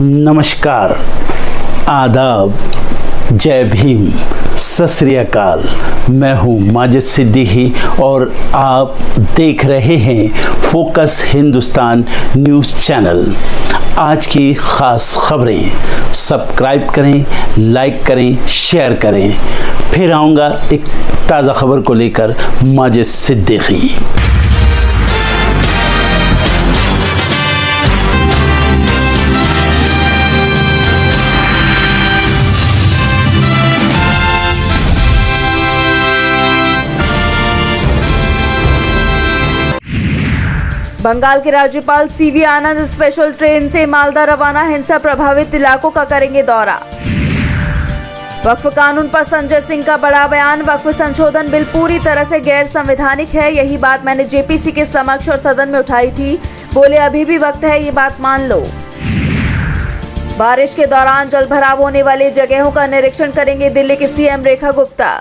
नमस्कार, आदाब, जय भीम, सत श्री अकाल। मैं हूँ माजिद सिद्दीकी और आप देख रहे हैं फोकस हिंदुस्तान न्यूज़ चैनल। आज की ख़ास खबरें सब्सक्राइब करें, लाइक करें, शेयर करें। फिर आऊँगा एक ताज़ा खबर को लेकर माजिद सिद्दीकी। बंगाल के राज्यपाल सीवी आनंद स्पेशल ट्रेन से मालदा रवाना, हिंसा प्रभावित इलाकों का करेंगे दौरा। वक्फ कानून पर संजय सिंह का बड़ा बयान, वक्फ संशोधन बिल पूरी तरह से गैर संवैधानिक है, यही बात मैंने जेपीसी के समक्ष और सदन में उठाई थी। बोले अभी भी वक्त है, ये बात मान लो। बारिश के दौरान जलभराव होने वाली जगहों का निरीक्षण करेंगे दिल्ली की सीएम रेखा गुप्ता।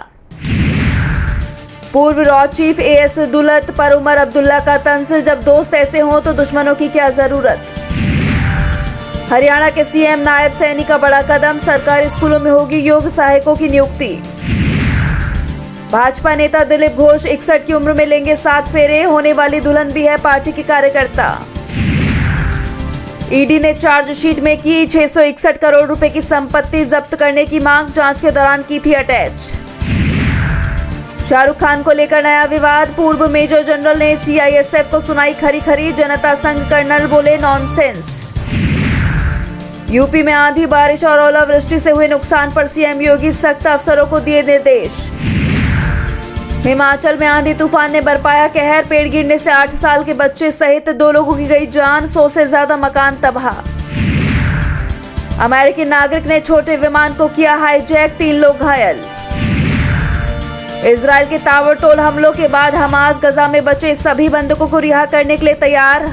पूर्व रॉ चीफ एएस दुलत पर उमर अब्दुल्ला का तंज, जब दोस्त ऐसे हों तो दुश्मनों की क्या जरूरत। हरियाणा के सीएम नायब सैनी का बड़ा कदम, सरकारी स्कूलों में होगी योग सहायकों की नियुक्ति। भाजपा नेता दिलीप घोष 61 की उम्र में लेंगे 7 फेरे, होने वाली दुल्हन भी है पार्टी की कार्यकर्ता। ईडी ने चार्जशीट में की 661 करोड़ रुपए की संपत्ति जब्त करने की मांग, जांच के दौरान की थी अटैच। शाहरुख खान को लेकर नया विवाद, पूर्व मेजर जनरल ने सीआईएसएफ को सुनाई खरी खरी, जनता संघ कर्नल बोले नॉनसेंस। यूपी में आंधी बारिश और ओलावृष्टि से हुए नुकसान पर सीएम योगी सख्त, अफसरों को दिए निर्देश। हिमाचल में आंधी तूफान ने बरपाया कहर, पेड़ गिरने से 8 साल के बच्चे सहित 2 लोगों की गई जान, 100 से ज्यादा मकान तबाह। अमेरिकी नागरिक ने छोटे विमान को किया हाईजैक, 3 लोग घायल। इजराइल के ताबड़तोड़ हमलों के बाद हमास गजा में बचे सभी बंधकों को रिहा करने के लिए तैयार।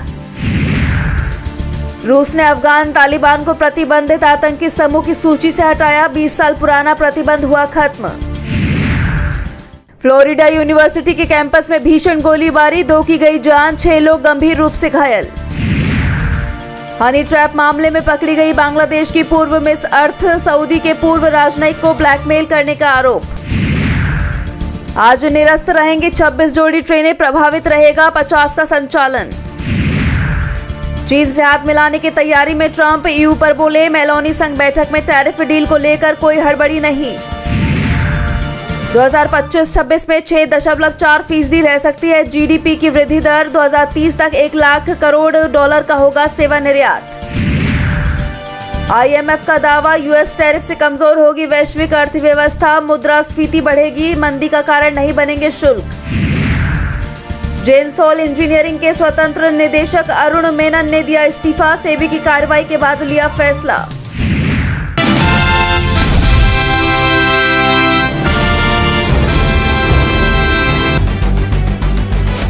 रूस ने अफगान तालिबान को प्रतिबंधित आतंकी समूह की सूची से हटाया, 20 साल पुराना प्रतिबंध हुआ खत्म। फ्लोरिडा यूनिवर्सिटी के कैंपस में भीषण गोलीबारी, 2 की गई जान, 6 लोग गंभीर रूप से घायल। हनी ट्रैप मामले में पकड़ी गई बांग्लादेश की पूर्व मिस अर्थ, सऊदी के पूर्व राजनयिक को ब्लैकमेल करने का आरोप। आज निरस्त रहेंगी 26 जोड़ी ट्रेनें, प्रभावित रहेगा 50 का संचालन। चीन से हाथ मिलाने की तैयारी में ट्रंप, ईयू पर बोले मेलोनी संग बैठक में टैरिफ डील को लेकर कोई हड़बड़ी नहीं। 2025-26 में 6.4% रह सकती है जीडीपी की वृद्धि दर, 2030 तक 1 लाख करोड़ डॉलर का होगा सेवा निर्यात। आईएमएफ का दावा, यूएस टैरिफ से कमजोर होगी वैश्विक अर्थव्यवस्था, मुद्रास्फीति बढ़ेगी, मंदी का कारण नहीं बनेंगे शुल्क। जेनसोल इंजीनियरिंग के स्वतंत्र निदेशक अरुण मेनन ने दिया इस्तीफा, सेबी की कार्रवाई के बाद लिया फैसला।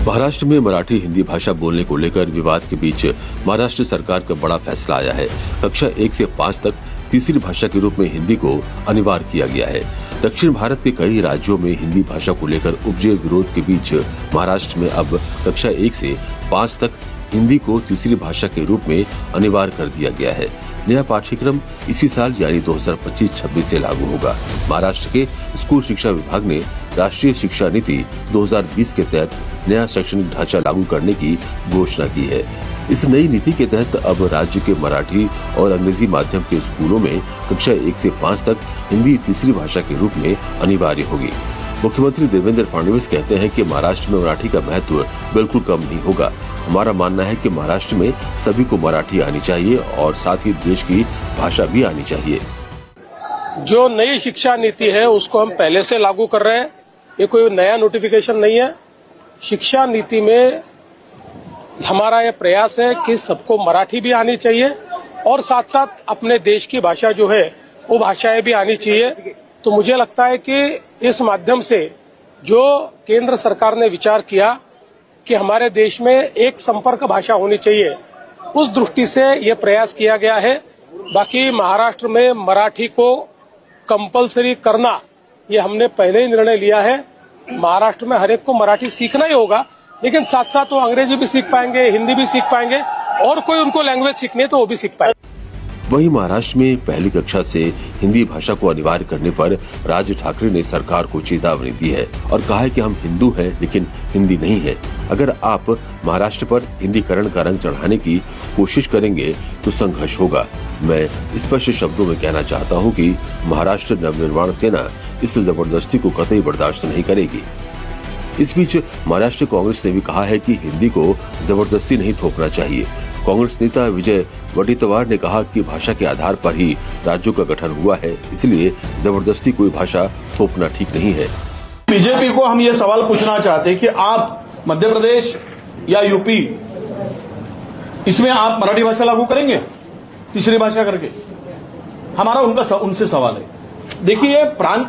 महाराष्ट्र में मराठी हिंदी भाषा बोलने को लेकर विवाद के बीच महाराष्ट्र सरकार का बड़ा फैसला आया है। कक्षा 1 से 5 तक तीसरी भाषा के रूप में हिंदी को अनिवार्य किया गया है। दक्षिण भारत के कई राज्यों में हिंदी भाषा को लेकर उपजे विरोध के बीच महाराष्ट्र में अब कक्षा 1 से 5 तक हिंदी को तीसरी भाषा के रूप में अनिवार्य कर दिया गया है। नया पाठ्यक्रम इसी साल यानी 2025-26 से लागू होगा। महाराष्ट्र के स्कूल शिक्षा विभाग ने राष्ट्रीय शिक्षा नीति 2020 के तहत नया शैक्षणिक ढांचा लागू करने की घोषणा की है। इस नई नीति के तहत अब राज्य के मराठी और अंग्रेजी माध्यम के स्कूलों में कक्षा 1 से 5 तक हिंदी तीसरी भाषा के रूप में अनिवार्य होगी। मुख्यमंत्री देवेंद्र फडणवीस कहते हैं कि महाराष्ट्र में मराठी का महत्व बिल्कुल कम नहीं होगा। हमारा मानना है कि महाराष्ट्र में सभी को मराठी आनी चाहिए और साथ ही देश की भाषा भी आनी चाहिए। जो नई शिक्षा नीति है उसको हम पहले से लागू कर रहे हैं, ये कोई नया नोटिफिकेशन नहीं है। शिक्षा नीति में हमारा ये प्रयास है कि सबको मराठी भी आनी चाहिए और साथ साथ अपने देश की भाषा जो है वो भाषाएं भी आनी चाहिए। तो मुझे लगता है कि इस माध्यम से जो केंद्र सरकार ने विचार किया कि हमारे देश में एक संपर्क भाषा होनी चाहिए, उस दृष्टि से ये प्रयास किया गया है। बाकी महाराष्ट्र में मराठी को कंपलसरी करना ये हमने पहले ही निर्णय लिया है। महाराष्ट्र में हर एक को मराठी सीखना ही होगा, लेकिन साथ साथ वो अंग्रेजी भी सीख पाएंगे, हिंदी भी सीख पाएंगे और कोई उनको लैंग्वेज सीखनी है तो वो भी सीख पाएंगे। वहीं महाराष्ट्र में पहली कक्षा से हिंदी भाषा को अनिवार्य करने पर राज ठाकरे ने सरकार को चेतावनी दी है और कहा है कि हम हिंदू हैं लेकिन हिंदी नहीं है। अगर आप महाराष्ट्र पर हिंदीकरण का रंग चढ़ाने की कोशिश करेंगे तो संघर्ष होगा। मैं स्पष्ट शब्दों में कहना चाहता हूं कि महाराष्ट्र नवनिर्माण सेना इस जबरदस्ती को कतई बर्दाश्त नहीं करेगी। इस बीच महाराष्ट्र कांग्रेस ने भी कहा है कि हिंदी को जबरदस्ती नहीं थोपना चाहिए। कांग्रेस नेता विजय वडेट्टीवार ने कहा कि भाषा के आधार पर ही राज्यों का गठन हुआ है, इसलिए जबरदस्ती कोई भाषा थोपना ठीक नहीं है। बीजेपी को हम ये सवाल पूछना चाहते हैं कि आप मध्य प्रदेश या यूपी, इसमें आप मराठी भाषा लागू करेंगे तीसरी भाषा करके? हमारा उनसे सवाल है। देखिए, प्रांत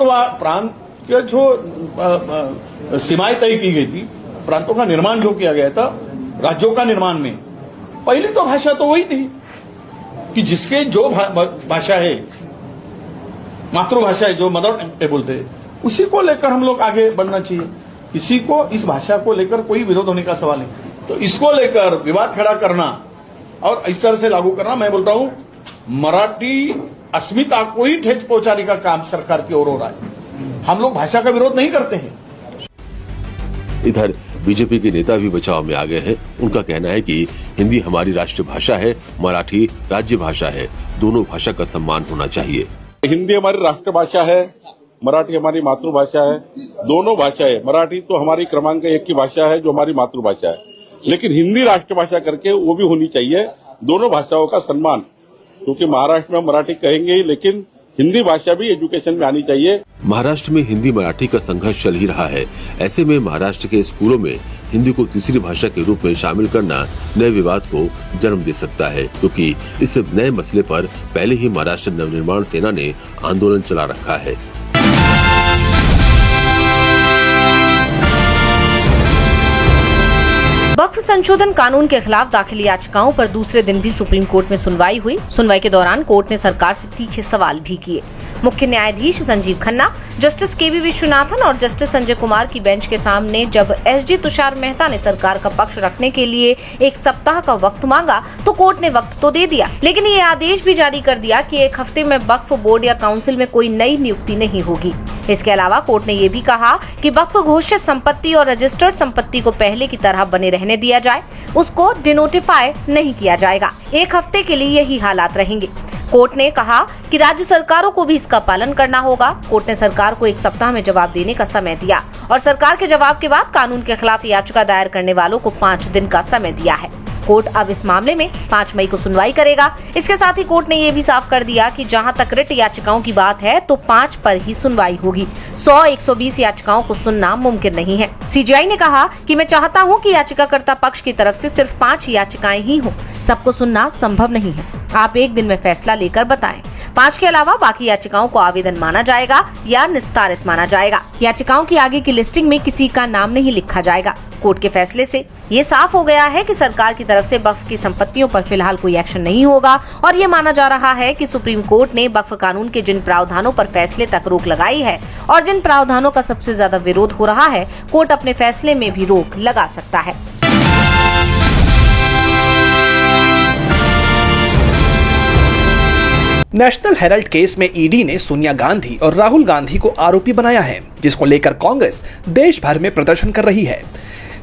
के जो सीमाएं तय की गई थी, प्रांतों का निर्माण जो किया गया था राज्यों का निर्माण में, पहली तो भाषा तो वही थी कि जिसके जो भाषा है, मातृभाषा है, जो मदर टंग बोलते हैं, उसी को लेकर हम लोग आगे बढ़ना चाहिए। किसी को इस भाषा को लेकर कोई विरोध होने का सवाल नहीं। तो इसको लेकर विवाद खड़ा करना और इस तरह से लागू करना, मैं बोलता हूं मराठी अस्मिता को ही ठेस पहुंचाने का काम सरकार की ओर हो रहा है। हम लोग भाषा का विरोध नहीं करते हैं। इधर बीजेपी के नेता भी बचाव में आ गए हैं। उनका कहना है कि हिंदी हमारी राष्ट्रभाषा है, मराठी राज्य भाषा है, दोनों भाषा का सम्मान होना चाहिए। हिंदी हमारी राष्ट्रभाषा है, मराठी हमारी मातृभाषा है, दोनों भाषाएं। मराठी तो हमारी क्रमांक 1 की भाषा है जो हमारी मातृभाषा है, लेकिन हिंदी राष्ट्रभाषा करके वो भी होनी चाहिए। दोनों भाषाओं का सम्मान, क्योंकि महाराष्ट्र में मराठी कहेंगे ही, लेकिन हिंदी भाषा भी एजुकेशन में आनी चाहिए। महाराष्ट्र में हिंदी मराठी का संघर्ष चल ही रहा है। ऐसे में महाराष्ट्र के स्कूलों में हिंदी को तीसरी भाषा के रूप में शामिल करना नए विवाद को जन्म दे सकता है, क्योंकि इस नए मसले पर पहले ही महाराष्ट्र नवनिर्माण सेना ने आंदोलन चला रखा है। वक्फ संशोधन कानून के खिलाफ दाखिल याचिकाओं पर दूसरे दिन भी सुप्रीम कोर्ट में सुनवाई हुई। सुनवाई के दौरान कोर्ट ने सरकार से तीखे सवाल भी किए। मुख्य न्यायाधीश संजीव खन्ना, जस्टिस केवी विश्वनाथन और जस्टिस संजय कुमार की बेंच के सामने जब एसजी तुषार मेहता ने सरकार का पक्ष रखने के लिए 1 सप्ताह का वक्त मांगा तो कोर्ट ने वक्त तो दे दिया, लेकिन ये आदेश भी जारी कर दिया कि 1 हफ्ते में वक्फ बोर्ड या काउंसिल में कोई नई नियुक्ति नहीं होगी। इसके अलावा कोर्ट ने ये भी कहा कि वक्फ घोषित संपत्ति और रजिस्टर्ड संपत्ति को पहले की तरह बने रहने दिया जाए, उसको डिनोटिफाई नहीं किया जाएगा। 1 हफ्ते के लिए यही हालात रहेंगे। कोर्ट ने कहा कि राज्य सरकारों को भी इसका पालन करना होगा। कोर्ट ने सरकार को 1 सप्ताह में जवाब देने का समय दिया और सरकार के जवाब के बाद कानून के खिलाफ याचिका दायर करने वालों को 5 दिन का समय दिया है। कोर्ट अब इस मामले में 5 मई को सुनवाई करेगा। इसके साथ ही कोर्ट ने ये भी साफ कर दिया कि जहां तक रिट याचिकाओं की बात है तो 5 पर ही सुनवाई होगी। 100-120 याचिकाओं को सुनना मुमकिन नहीं है। सीजीआई ने कहा कि मैं चाहता हूं कि याचिकाकर्ता पक्ष की तरफ से सिर्फ 5 याचिकाएं ही हों। सबको सुनना संभव नहीं है। आप 1 दिन में फैसला लेकर बताएं। 5 के अलावा बाकी याचिकाओं को आवेदन माना जाएगा या निस्तारित माना जाएगा। याचिकाओं की आगे की लिस्टिंग में किसी का नाम नहीं लिखा जाएगा। कोर्ट के फैसले से ये साफ हो गया है कि सरकार की तरफ से वक्फ की संपत्तियों पर फिलहाल कोई एक्शन नहीं होगा और ये माना जा रहा है कि सुप्रीम कोर्ट ने वक्फ कानून के जिन प्रावधानों पर फैसले तक रोक लगाई है और जिन प्रावधानों का सबसे ज्यादा विरोध हो रहा है, कोर्ट अपने फैसले में भी रोक लगा सकता है। नेशनल हेराल्ड केस में ईडी ने सोनिया गांधी और राहुल गांधी को आरोपी बनाया है, जिसको लेकर कांग्रेस देश भर में प्रदर्शन कर रही है।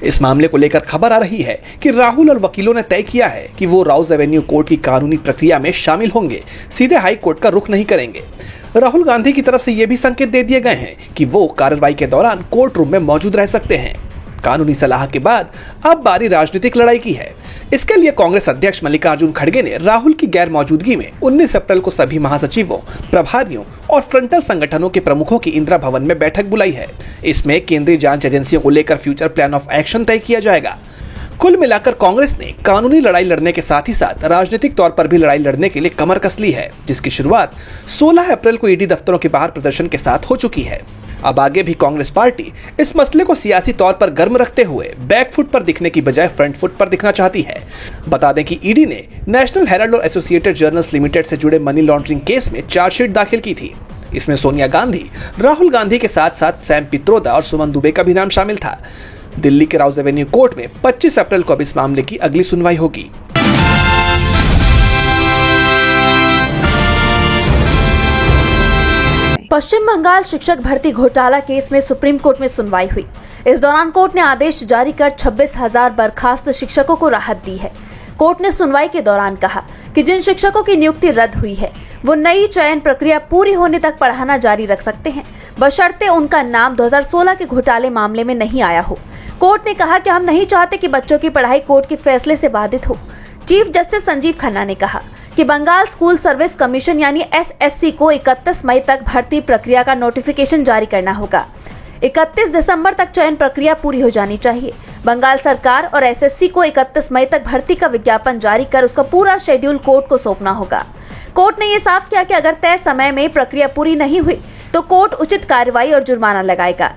इस मामले को लेकर खबर आ रही है कि राहुल और वकीलों ने तय किया है कि वो राउज एवेन्यू कोर्ट की कानूनी प्रक्रिया में शामिल होंगे, सीधे हाई कोर्ट का रुख नहीं करेंगे। राहुल गांधी की तरफ से ये भी संकेत दे दिए गए हैं कि वो कार्रवाई के दौरान कोर्ट रूम में मौजूद रह सकते हैं। कानूनी सलाह के बाद अब बारी राजनीतिक लड़ाई की है। इसके लिए कांग्रेस अध्यक्ष मल्लिकार्जुन खड़गे ने राहुल की गैर मौजूदगी में 19 अप्रैल को सभी महासचिवों, प्रभारियों और फ्रंटल संगठनों के प्रमुखों की इंदिरा भवन में बैठक बुलाई है। इसमें केंद्रीय जांच एजेंसियों को लेकर फ्यूचर प्लान ऑफ एक्शन तय किया जाएगा। कुल मिलाकर कांग्रेस ने कानूनी लड़ाई लड़ने के साथ ही साथ राजनीतिक तौर पर भी लड़ाई लड़ने के लिए कमर कस ली है, जिसकी शुरुआत 16 अप्रैल को ईडी दफ्तरों के बाहर प्रदर्शन के साथ हो चुकी है। अब आगे भी कांग्रेस पार्टी इस मसले को सियासी तौर पर गर्म रखते हुए बैकफुट पर दिखने की बजाय फ्रंट फुट पर दिखना चाहती है। बता दें कि ईडी ने नेशनल हेराल्ड और एसोसिएटेड जर्नल्स लिमिटेड से जुड़े मनी लॉन्ड्रिंग केस में चार्जशीट दाखिल की थी। इसमें सोनिया गांधी, राहुल गांधी के साथ साथ सैम पित्रोदा और सुमन दुबे का भी नाम शामिल था। दिल्ली के राउज एवेन्यू कोर्ट में 25 अप्रैल को अब इस मामले की अगली सुनवाई होगी। पश्चिम बंगाल शिक्षक भर्ती घोटाला केस में सुप्रीम कोर्ट में सुनवाई हुई। इस दौरान कोर्ट ने आदेश जारी कर 26,000 बर्खास्त शिक्षकों को राहत दी है। कोर्ट ने सुनवाई के दौरान कहा कि जिन शिक्षकों की नियुक्ति रद्द हुई है वो नई चयन प्रक्रिया पूरी होने तक पढ़ाना जारी रख सकते हैं, बशर्ते उनका नाम 2016 के घोटाले मामले में नहीं आया हो। कोर्ट ने कहा कि हम नहीं चाहते कि बच्चों की पढ़ाई कोर्ट के फैसले से बाधित हो। चीफ जस्टिस संजीव खन्ना ने कहा कि बंगाल स्कूल सर्विस कमीशन यानी SSC को 31 मई तक भर्ती प्रक्रिया का नोटिफिकेशन जारी करना होगा। 31 दिसंबर तक चयन प्रक्रिया पूरी हो जानी चाहिए। बंगाल सरकार और SSC को 31 मई तक भर्ती का विज्ञापन जारी कर उसका पूरा शेड्यूल कोर्ट को सौंपना होगा। कोर्ट ने ये साफ किया कि अगर तय समय में प्रक्रिया पूरी नहीं हुई तो कोर्ट उचित कार्रवाई और जुर्माना लगाएगा।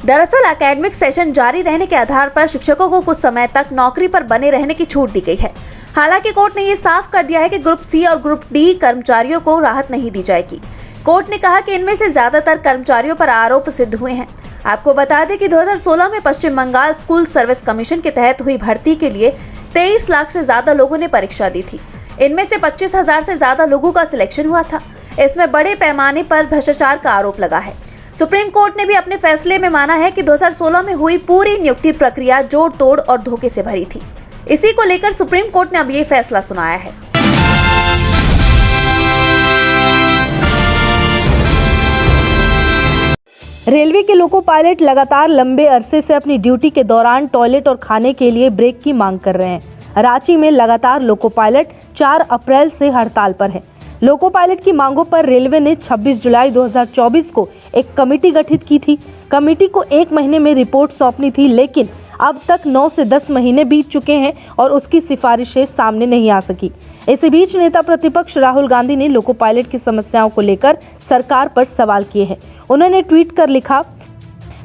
दरअसल एकेडमिक सेशन जारी रहने के आधार पर शिक्षकों को कुछ समय तक नौकरी पर बने रहने की छूट दी गई है। हालांकि कोर्ट ने ये साफ कर दिया है कि ग्रुप C और ग्रुप D कर्मचारियों को राहत नहीं दी जाएगी। कोर्ट ने कहा कि इनमें से ज्यादातर कर्मचारियों पर आरोप सिद्ध हुए हैं। आपको बता दें कि 2016 में पश्चिम बंगाल स्कूल सर्विस कमीशन के तहत हुई भर्ती के लिए 23 लाख से ज्यादा लोगों ने परीक्षा दी थी। इनमें से 25,000 से ज्यादा लोगों का सिलेक्शन हुआ था। इसमें बड़े पैमाने पर भ्रष्टाचार का आरोप लगा है। सुप्रीम कोर्ट ने भी अपने फैसले में माना है कि 2016 में हुई पूरी नियुक्ति प्रक्रिया जोड़ तोड़ और धोखे से भरी थी। इसी को लेकर सुप्रीम कोर्ट ने अब ये फैसला सुनाया है। रेलवे के लोको पायलट लगातार लंबे अरसे से अपनी ड्यूटी के दौरान टॉयलेट और खाने के लिए ब्रेक की मांग कर रहे हैं। रांची में लगातार लोको पायलट 4 अप्रैल से हड़ताल पर हैं। लोको पायलट की मांगों पर रेलवे ने 26 जुलाई 2024 को एक कमेटी गठित की थी। कमेटी को 1 महीने में रिपोर्ट सौंपनी थी, लेकिन अब तक 9 से 10 महीने बीत चुके हैं और उसकी सिफारिशें सामने नहीं आ सकी। इसी बीच नेता प्रतिपक्ष राहुल गांधी ने लोको पायलट की समस्याओं को लेकर सरकार पर सवाल किए हैं। उन्होंने ट्वीट कर लिखा,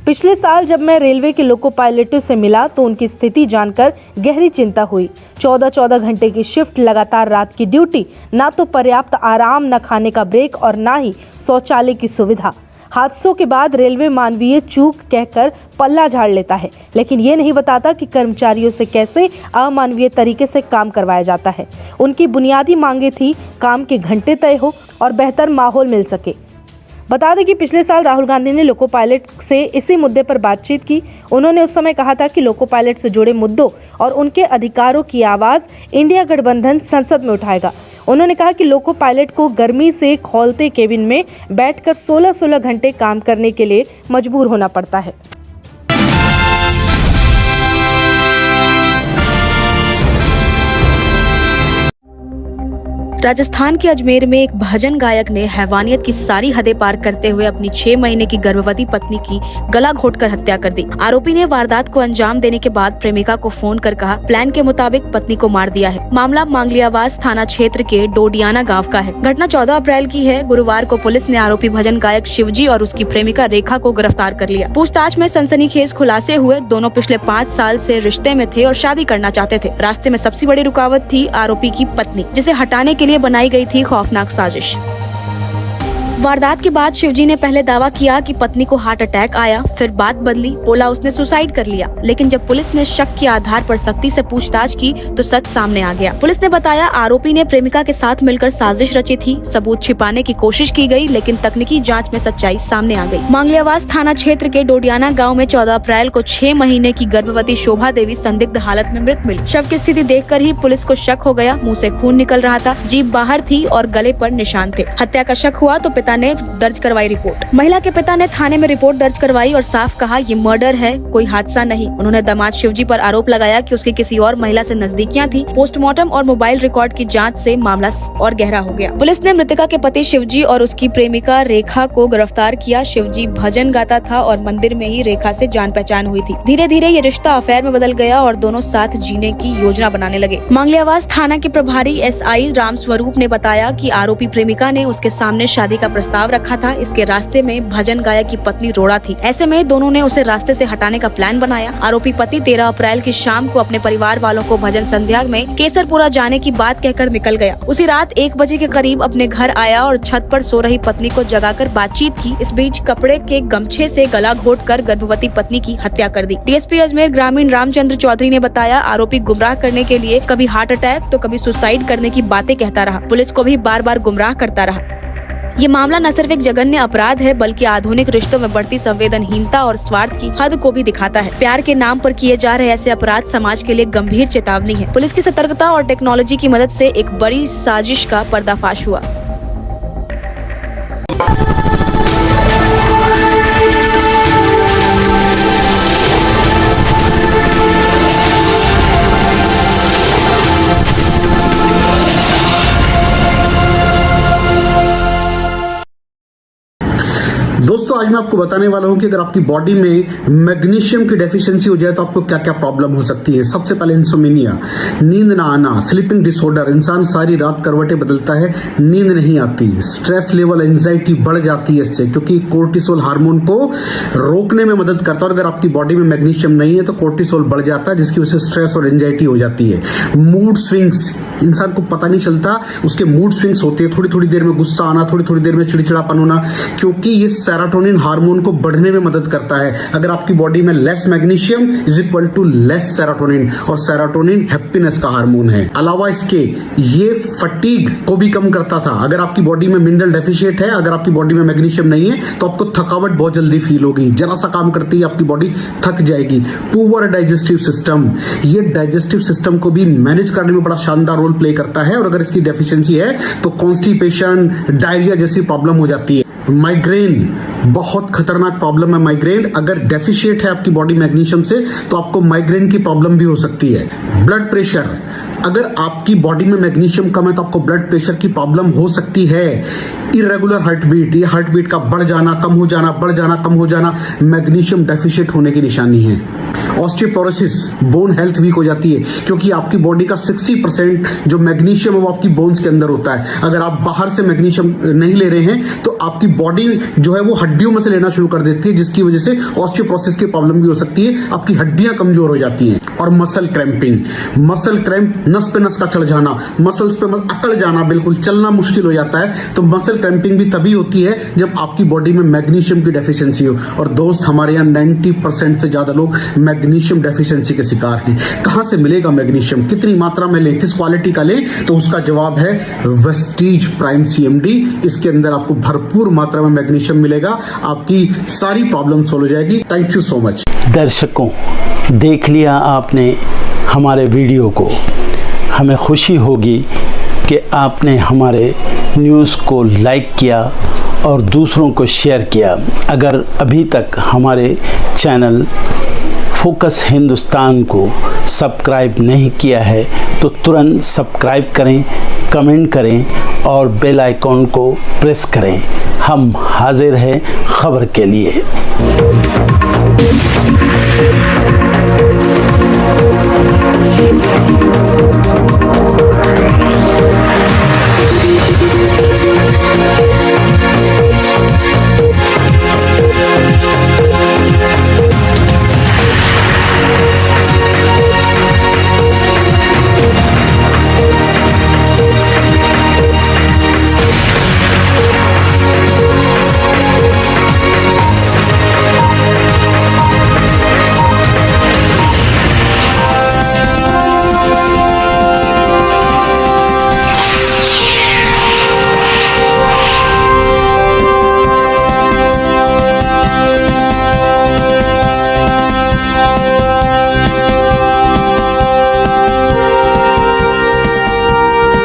पिछले साल जब मैं रेलवे के लोको पायलटों से मिला तो उनकी स्थिति जानकर गहरी चिंता हुई। 14-14 घंटे की शिफ्ट, लगातार रात की ड्यूटी, ना तो पर्याप्त आराम, न खाने का ब्रेक और ना ही शौचालय की सुविधा। हादसों के बाद रेलवे मानवीय चूक कहकर पल्ला झाड़ लेता है, लेकिन ये नहीं बताता कि कर्मचारियों से कैसे अमानवीय तरीके से काम करवाया जाता है। उनकी बुनियादी मांगे थी काम के घंटे तय हो और बेहतर माहौल मिल सके। बता दें कि पिछले साल राहुल गांधी ने लोको पायलट से इसी मुद्दे पर बातचीत की। उन्होंने उस समय कहा था कि लोको पायलट से जुड़े मुद्दों और उनके अधिकारों की आवाज़ इंडिया गठबंधन संसद में उठाएगा। उन्होंने कहा कि लोको पायलट को गर्मी से खौलते केबिन में बैठकर 16-16 घंटे काम करने के लिए मजबूर होना पड़ता है। राजस्थान के अजमेर में एक भजन गायक ने हैवानियत की सारी हदें पार करते हुए अपनी 6 महीने की गर्भवती पत्नी की गला घोंटकर हत्या कर दी। आरोपी ने वारदात को अंजाम देने के बाद प्रेमिका को फोन कर कहा, प्लान के मुताबिक पत्नी को मार दिया है। मामला मांगलियावास थाना क्षेत्र के डोडियाना गांव का है। घटना 14 अप्रैल की है। गुरुवार को पुलिस ने आरोपी भजन गायक शिवजी और उसकी प्रेमिका रेखा को गिरफ्तार कर लिया। पूछताछ में सनसनीखेज खुलासे हुए। दोनों पिछले 5 साल से रिश्ते में थे और शादी करना चाहते थे। रास्ते में सबसे बड़ी रुकावट थी आरोपी की पत्नी, जिसे हटाने के लिए बनाई गई थी खौफनाक साजिश। वारदात के बाद शिवजी ने पहले दावा किया कि पत्नी को हार्ट अटैक आया, फिर बात बदली, बोला उसने सुसाइड कर लिया। लेकिन जब पुलिस ने शक के आधार पर सख्ती से पूछताछ की तो सच सामने आ गया। पुलिस ने बताया आरोपी ने प्रेमिका के साथ मिलकर साजिश रची थी। सबूत छिपाने की कोशिश की गई, लेकिन तकनीकी जांच में सच्चाई सामने आ गई। मांगलियावास थाना क्षेत्र के डोडियाना गाँव में 14 अप्रैल को 6 महीने की गर्भवती शोभा देवी संदिग्ध हालत में मृत मिली। शव की स्थिति देखकर ही पुलिस को शक हो गया। मुँह से खून निकल रहा था, जीभ बाहर थी और गले पर निशान थे। हत्या का शक हुआ तो पिता ने दर्ज करवाई रिपोर्ट। महिला के पिता ने थाने में रिपोर्ट दर्ज करवाई और साफ कहा ये मर्डर है, कोई हादसा नहीं। उन्होंने दामाद शिवजी पर आरोप लगाया कि उसकी किसी और महिला से नजदीकियां थी। पोस्टमार्टम और मोबाइल रिकॉर्ड की जांच से मामला और गहरा हो गया। पुलिस ने मृतका के पति शिवजी और उसकी प्रेमिका रेखा को गिरफ्तार किया। शिवजी भजन गाता था और मंदिर में ही रेखा से जान पहचान हुई थी। धीरे धीरे ये रिश्ता अफेयर में बदल गया और दोनों साथ जीने की योजना बनाने लगे। मांगलियावास थाना के प्रभारी SI राम स्वरूप ने बताया कि आरोपी प्रेमिका ने उसके सामने शादी का प्रस्ताव रखा था। इसके रास्ते में भजन गायक की पत्नी रोड़ा थी। ऐसे में दोनों ने उसे रास्ते से हटाने का प्लान बनाया। आरोपी पति 13 अप्रैल की शाम को अपने परिवार वालों को भजन संध्या में केसरपुरा जाने की बात कहकर निकल गया। उसी रात 1 बजे के करीब अपने घर आया और छत पर सो रही पत्नी को जगाकर बातचीत की। इस बीच कपड़े के गमछे से गला घोंटकर गर्भवती पत्नी की हत्या कर दी। DSP अजमेर ग्रामीण रामचंद्र चौधरी ने बताया आरोपी गुमराह करने के लिए कभी हार्ट अटैक तो कभी सुसाइड करने की बातें कहता रहा। पुलिस को भी बार बार गुमराह करता रहा। ये मामला न सिर्फ एक जघन्य अपराध है बल्कि आधुनिक रिश्तों में बढ़ती संवेदनहीनता और स्वार्थ की हद को भी दिखाता है। प्यार के नाम पर किए जा रहे ऐसे अपराध समाज के लिए गंभीर चेतावनी है। पुलिस की सतर्कता और टेक्नोलॉजी की मदद से एक बड़ी साजिश का पर्दाफाश हुआ। दोस्तों आज मैं आपको बताने वाला हूं कि अगर आपकी बॉडी में मैग्नीशियम की डेफिशिएंसी हो जाए तो आपको क्या क्या प्रॉब्लम हो सकती है। सबसे पहले इंसोमेनिया, नींद ना आना, स्लीपिंग डिसऑर्डर, इंसान सारी रात करवटें बदलता है, नींद नहीं आती, स्ट्रेस लेवल, एंजाइटी बढ़ जाती है इससे, क्योंकि कोर्टिसोल हार्मोन को रोकने में मदद करता है। और अगर आपकी बॉडी में मैग्नीशियम नहीं है तो कोर्टिसोल बढ़ जाता है, जिसकी वजह से स्ट्रेस और एंजाइटी हो जाती है। मूड स्विंग्स, इंसान को पता नहीं चलता उसके मूड स्विंग्स होते हैं, थोड़ी थोड़ी देर में गुस्सा आना, थोड़ी थोड़ी देर में चिड़चिड़ापन होना, क्योंकि ये सेरोटोनिन हार्मोन को बढ़ने में मदद करता है। अगर आपकी बॉडी में less magnesium is equal to less serotonin, और सेरोटोनिन हैप्पीनेस का हार्मोन है। अलावा इसके ये फटीग को भी कम करता था। अगर आपकी बॉडी में मिनरल डेफिशिएट है, अगर आपकी बॉडी में मैग्नीशियम नहीं है तो आपको थकावट बहुत जल्दी फील होगी, जरा सा काम करती है आपकी बॉडी थक जाएगी। पुअर डाइजेस्टिव सिस्टम, ये डाइजेस्टिव सिस्टम को भी मैनेज करने में बड़ा शानदार रोल प्ले करता है, और अगर इसकी डेफिशिएंसी है तो कॉन्स्टिपेशन, डायरिया जैसी प्रॉब्लम हो जाती है। माइग्रेन, बहुत खतरनाक प्रॉब्लम है माइग्रेन। अगर डेफिशिएट है आपकी बॉडी मैग्नीशियम से तो आपको माइग्रेन की प्रॉब्लम भी हो सकती है। ब्लड प्रेशर, अगर आपकी बॉडी में मैग्नीशियम कम है तो आपको ब्लड प्रेशर की प्रॉब्लम हो सकती है। इरेगुलर हार्ट बीट, ये हार्ट बीट का बढ़ जाना, कम हो जाना, बढ़ जाना, कम हो जाना, मैग्नीशियम डेफिशिएट होने की निशानी है। ऑस्टियोपोरोसिस, बोन हेल्थ वीक हो जाती है, क्योंकि आपकी बॉडी का 60% जो मैग्नीशियम है वो आपकी बोन्स के अंदर होता है। अगर आप बाहर से मैग्नीशियम नहीं ले रहे हैं तो आपकी बॉडी जो है वो हड्डियों में से लेना शुरू कर देती है, जिसकी वजह से ऑस्टियोपोरोसिस की प्रॉब्लम भी हो सकती है, आपकी हड्डियां कमजोर हो जाती हैं। और मसल क्रैम्पिंग, मसल क्रैम्प, नस पे नस का चढ़ जाना, मसल्स पे अकड़ जाना, बिल्कुल चलना मुश्किल हो जाता है। तो मसल क्रैम्पिंग भी तभी होती है जब आपकी बॉडी में मैग्नीशियम की डेफिशिएंसी हो। और दोस्त, हमारे यहाँ 90% से ज्यादा लोग मैग्नीशियम डेफिशिएंसी के शिकार हैं। कहां से मिलेगा मैग्नीशियम, कितनी मात्रा में लें, किस क्वालिटी का लें? तो उसका जवाब है वेस्टीज प्राइम CMD। इसके अंदर आपको भरपूर मात्रा में मैग्नीशियम मिलेगा, आपकी सारी प्रॉब्लम सॉल्व हो जाएगी। Thank you so much. दर्शकों, देख लिया आपने हमारे वीडियो को। हमें खुशी होगी कि आपने हमारे न्यूज़ को लाइक किया और दूसरों को शेयर किया। अगर अभी तक हमारे चैनल फोकस हिंदुस्तान को सब्सक्राइब नहीं किया है तो तुरंत सब्सक्राइब करें, कमेंट करें और बेल आइकॉन को प्रेस करें। हम हाजिर हैं खबर के लिए।